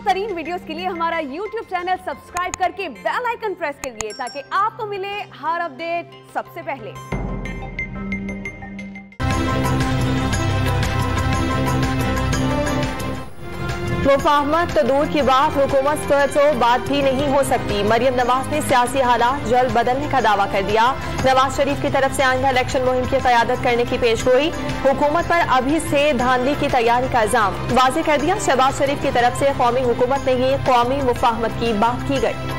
तरीन वीडियोस के लिए हमारा YouTube चैनल सब्सक्राइब करके बेल आइकन प्रेस करिए ताकि आपको मिले हर अपडेट सबसे पहले। मुफाहमत तो दूर की बात, हुकूमत पर तो बात भी नहीं हो सकती। मरियम नवाज ने सियासी हालात जल्द बदलने का दावा कर दिया। नवाज शरीफ की तरफ से आइंदा इलेक्शन मुहिम की क़यादत करने की पेशगोई, हुकूमत पर अभी से धांधली की तैयारी का इल्जाम वाज़ेह कर दिया। शहबाज शरीफ की तरफ से कौमी हुकूमत नहीं कौमी मुफाहमत की बात की गई।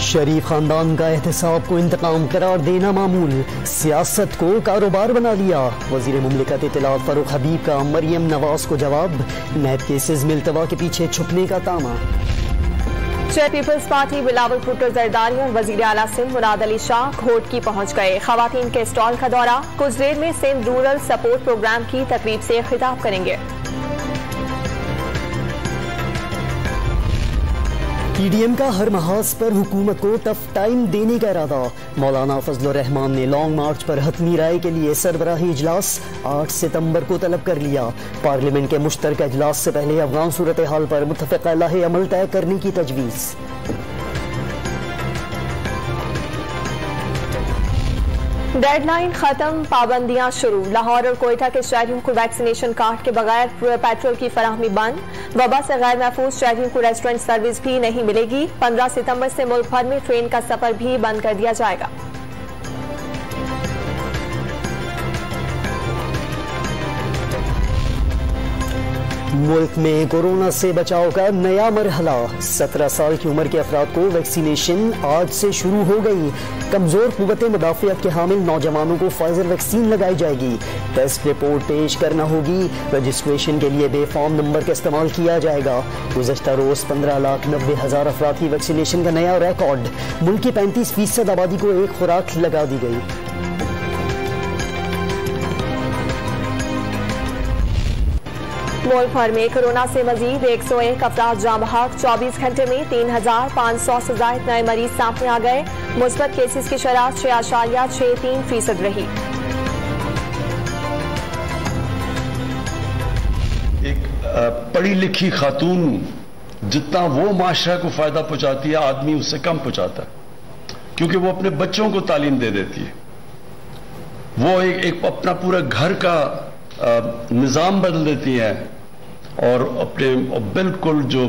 शरीफ खानदान का एहतसाब को इंतकाम करार देना मामूल, सियासत को कारोबार बना लिया। वजीर मुमलिकत इत्तलात फारूक हबीब का मरियम नवाज को जवाब, नैब केसेस में इल्तवा के पीछे छुपने का तामा। Chair Peoples Party Bilawal Bhutto Zardari और वजीर आला सिंध मुराद अली शाह घोटकी पहुंच गए। खवातीन के स्टॉल का दौरा, कुछ देर में सिंध रूरल सपोर्ट प्रोग्राम की तकरीब से खिताब करेंगे। पीडीएम का हर महाज पर हुकूमत को टफ टाइम देने का इरादा। मौलाना फजलुर रहमान ने लॉन्ग मार्च पर हतमी राय के लिए सरबराही इजलास 8 सितंबर को तलब कर लिया। पार्लियामेंट के मुश्तरका इजलास से पहले अफगान सूरत हाल पर मुत्तफ़िक़ा लाहे अमल तय करने की तजवीज़। डेडलाइन खत्म, पाबंदियां शुरू। लाहौर और कोयटा के शहरियों को वैक्सीनेशन कार्ड के बगैर पेट्रोल की फराहमी बंद। वबा से गैर महफूज शहरियों को रेस्टोरेंट सर्विस भी नहीं मिलेगी। 15 सितंबर से मुल्क भर में ट्रेन का सफर भी बंद कर दिया जाएगा। मुल्क में कोरोना से बचाव का नया मरहला, 17 साल की उम्र के अफराद को वैक्सीनेशन आज से शुरू हो गई। कमजोर कुव्वत मुदाफ़ियत के हामिल नौजवानों को फाइजर वैक्सीन लगाई जाएगी। टेस्ट रिपोर्ट पेश करना होगी। रजिस्ट्रेशन के लिए बेफॉर्म नंबर का इस्तेमाल किया जाएगा। गुज़श्ता रोज 15,90,000 अफराद की वैक्सीनेशन का नया रिकॉर्ड। मुल्क की 35% आबादी को एक खुराक लगा दी गई। मुल्क भर में कोरोना से मजीद 101 अफराद जाँ बहक। 24 घंटे में 3,500 से ज्यादा नए मरीज सामने आ गए। मुस्बत केसेस की शरह 6.63% रही। एक पढ़ी लिखी खातून जितना वो माशरा को फायदा पहुंचाती है, आदमी उससे कम पहुंचाता है, क्योंकि वो अपने बच्चों को तालीम दे देती है। वो एक अपना पूरा घर का निज़ाम बदल देती है और अपने बिल्कुल जो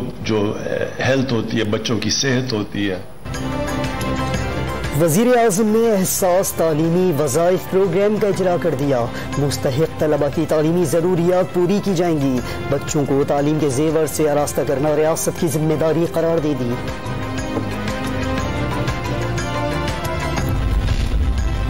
हेल्थ होती है, बच्चों की सेहत होती है। वज़ीर आज़म ने एहसास तालीमी वज़ाइफ प्रोग्राम का इजरा कर दिया। मुस्तहिक़ तलबा की तालीमी ज़रूरियात पूरी की जाएंगी। बच्चों को तालीम के जेवर से आरास्ता करना रियासत की जिम्मेदारी करार दे दी।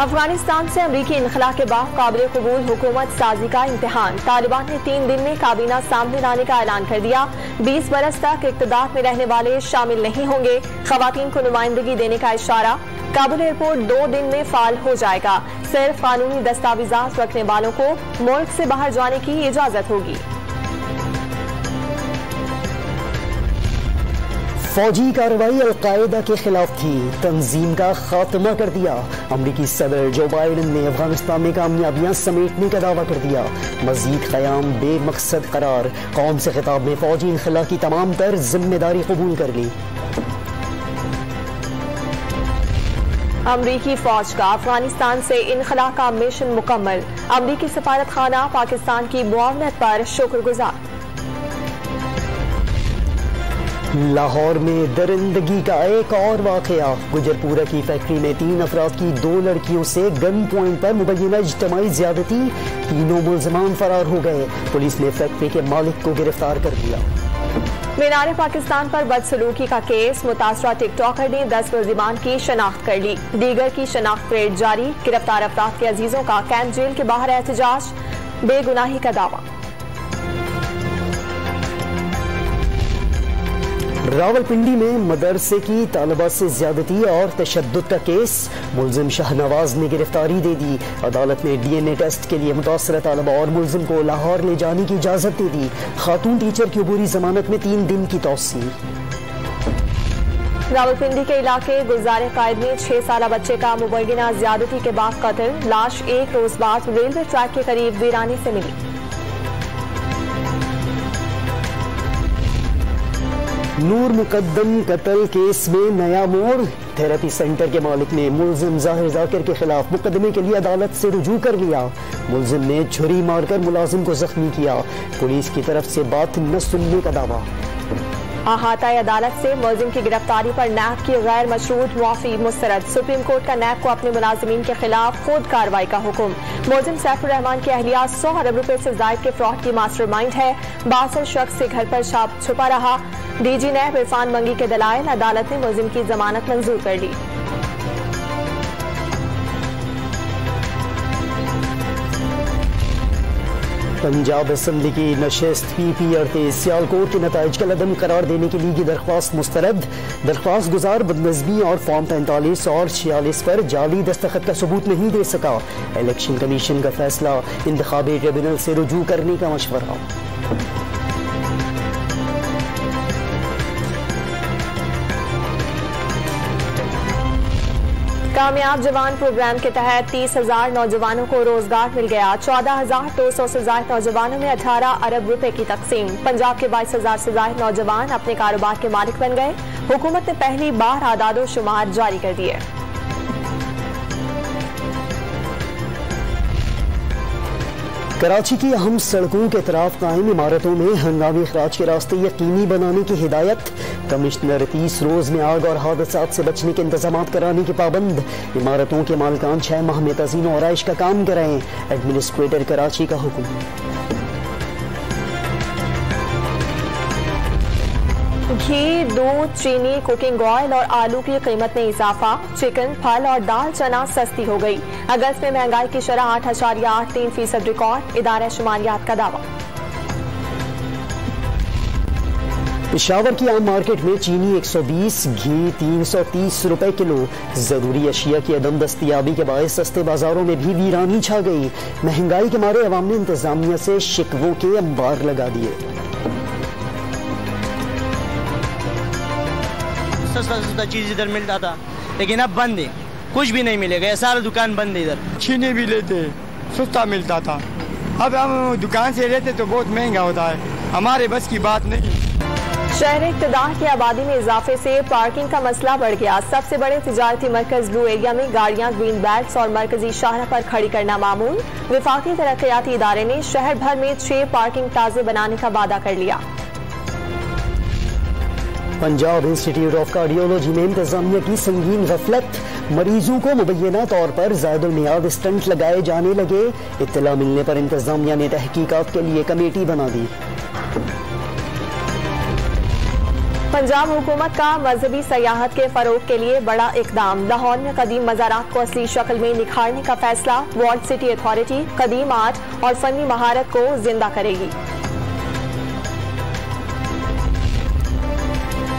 अफगानिस्तान से अमरीकी इनखला के बाद काबिल कबूल हुकूमत साजी का इम्तिहान। तालिबान ने 3 दिन में काबीना सामने लाने का ऐलान कर दिया। 20 बरस तक इक़्तिदार में रहने वाले शामिल नहीं होंगे। खवातीन को नुमाइंदगी देने का इशारा। काबुल एयरपोर्ट 2 दिन में फाल हो जाएगा। सिर्फ कानूनी दस्तावेजात रखने वालों को मुल्क से बाहर जाने की इजाजत होगी। फौजी कार्रवाई अलकायदा के खिलाफ थी, तंजीम का खात्मा कर दिया। अमरीकी सदर जो बाइडन ने अफगानिस्तान में कामयाबियां समेटने का दावा कर दिया। मजीद क़याम बेमकसद करार। कौम से खिताब में फौजी इनखला की तमाम तर जिम्मेदारी कबूल कर ली। अमरीकी फौज का अफगानिस्तान से इनखला का मिशन मुकम्मल। अमरीकी सफारत खाना पाकिस्तान की मुआवनत पर शुक्रगुजार। लाहौर में दरिंदगी का एक और वाकया। गुजरपुरा की फैक्ट्री में 3 अफराद की 2 लड़कियों से गन पॉइंट पर मुबैना इज्तिमाई ज्यादती। तीनों मुल्ज़िमान फरार हो गए। पुलिस ने फैक्ट्री के मालिक को गिरफ्तार कर लिया। मीनार पाकिस्तान पर बदसलूकी का केस। मुतासरा टिकटॉकर ने 10 मुल्ज़िमान की शनाख्त कर ली। दीगर की शनाख्त परेड जारी। गिरफ्तार अफराद के अजीजों का कैंप जेल के बाहर एहतजाज। बेगुनाही का दावा। रावलपिंडी में मदरसे की तालिबा से ज्यादती और तशद्दुद का केस। मुल्जिम शाहनवाज ने गिरफ्तारी दे दी। अदालत ने DNA टेस्ट के लिए मुतासरा तालिबा और मुल्जिम को लाहौर ले जाने की इजाजत दे दी। खातून टीचर की अबूरी जमानत में 3 दिन की तौसीह। रावलपिंडी के इलाके गुलजारे कायद में 6 साला बच्चे का मुबैना ज्यादती के बाद कत्ल। लाश एक रोज बाद रेलवे ट्रैक के करीब वीराने से मिली। नूर मुकद्दम कत्ल केस में नया मोड़। थेरेपी सेंटर के मालिक ने मुलजिम जाहिर जाकिर के खिलाफ मुकदमे के लिए अदालत से रुजू कर लिया। मुलजिम ने छुरी मारकर मुलाजिम को जख्मी किया। पुलिस की तरफ से बात न सुनने का दावा। अहाता अदालत से मुलजिम की गिरफ्तारी पर नैब की गैर मशरूत मुआफी मुस्तरद। सुप्रीम कोर्ट का नैब को अपने मुलाजिमीन के खिलाफ खुद कार्रवाई का हुक्म। मुलजिम सैफुर रहमान की अहलिया 100 अरब रुपए से जायद के फ्रॉड की मास्टरमाइंड है। 62 शख्स के घर पर छुपा रहा। डीजी नैब इरफान मंगी के दलाइल। अदालत ने मुलजिम की जमानत मंजूर कर ली। पंजाब असम्बली की नशस्त PP38 सियालकोट के नताइज का लदम करार देने के लिए की दरख्वास्त मुस्तरद। दरख्वास्त गुजार बदनज़मी और फॉर्म 45 और 46 पर जाली दस्तखत का सबूत नहीं दे सका। इलेक्शन कमीशन का फैसला, इंतखाबी ट्रिब्यूनल से रुजू करने का मशवरा। कामयाब जवान प्रोग्राम के तहत 30,000 नौजवानों को रोजगार मिल गया। 14,200 से ज्यादा नौजवानों में 18 अरब रुपए की तकसीम। पंजाब के 22,000 से ज्यादा नौजवान अपने कारोबार के मालिक बन गए। हुकूमत ने पहली बार आदादो शुमार जारी कर दिए। कराची की अहम सड़कों के तरफ कायम इमारतों में हंगामी खराज के रास्ते यकीनी बनाने की हिदायत। कमिश्नर 30 रोज में आग और हादसात से बचने के इंतजाम कराने के पाबंद। इमारतों के मालिकान 6 माह में तज़ीन और आराइश का काम कराएं। एडमिनिस्ट्रेटर कराची का हुक्म। घी, दूध, चीनी, कुकिंग ऑयल और आलू की कीमत में इजाफा। चिकन, फल और दाल चना सस्ती हो गई। अगस्त में महंगाई की शरह 8.83% रिकॉर्ड। इदारा शुमारियात का दावा। पेशावर की आम मार्केट में चीनी 120, घी 330 रुपए किलो। जरूरी अशिया की अदम दस्तियाबी के बायस सस्ते बाजारों में भी वीरानी छा गई। महंगाई के मारे अवाम ने इंतजामिया से शिकवों के अंबार लगा दिए। सस्ता चीज इधर मिलता था, लेकिन अब बंद है, कुछ भी नहीं मिलेगा। सारा दुकान बंद है। इधर चीनी भी लेते सस्ता मिलता था, अब हम दुकान से लेते तो बहुत महंगा होता है। हमारे बस की बात नहीं। शहर इक़्तिदार की आबादी में इजाफे से पार्किंग का मसला बढ़ गया। सबसे बड़े तिजारती मरकज ब्लू एरिया में गाड़ियां ग्रीन बैग्स और मरकजी शाहरा पर खड़ी करना मामूल। विफाकी तरक्याती इदारे ने शहर भर में 6 पार्किंग प्लाजे बनाने का वादा कर लिया। पंजाब इंस्टीट्यूट ऑफ कार्डियोलॉजी में इंतजामिया की संगीन गफलत। मरीजों को मुबैना तौर पर ज़ायदुल मियाद स्टंट लगाए जाने लगे। इत्तला मिलने पर इंतजामिया ने तहकीकात के लिए कमेटी बना दी। पंजाब हुकूमत का मजहबी सयाहत के फरोग के लिए बड़ा इकदाम। लाहौर में कदीम मज़ारात को असली शक्ल में निखारने का फैसला। वॉल्ड सिटी अथॉरिटी कदीम आर्ट और फनी महारत को जिंदा करेगी।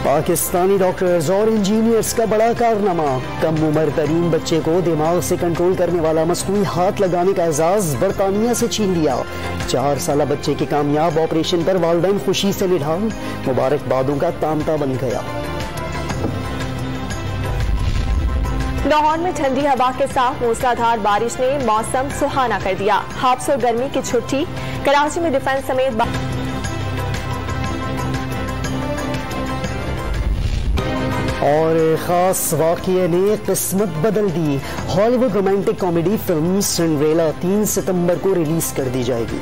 पाकिस्तानी डॉक्टर्स और इंजीनियर्स का बड़ा कारनामा। कम उम्र तरीन बच्चे को दिमाग से कंट्रोल करने वाला मस्कूई हाथ लगाने का एजाज बरतानिया से छीन लिया। 4 साला बच्चे के कामयाब ऑपरेशन पर वालिदैन खुशी से निढाल। मुबारकबादों का तांता बन गया। लाहौर में ठंडी हवा के साथ मूसलाधार बारिश ने मौसम सुहाना कर दिया। हाप्स और गर्मी की छुट्टी। कराची में डिफेंस समेत और खास वाक़ये ने किस्मत बदल दी। Hollywood romantic comedy film Cinderella 3 सितंबर को रिलीज कर दी जाएगी।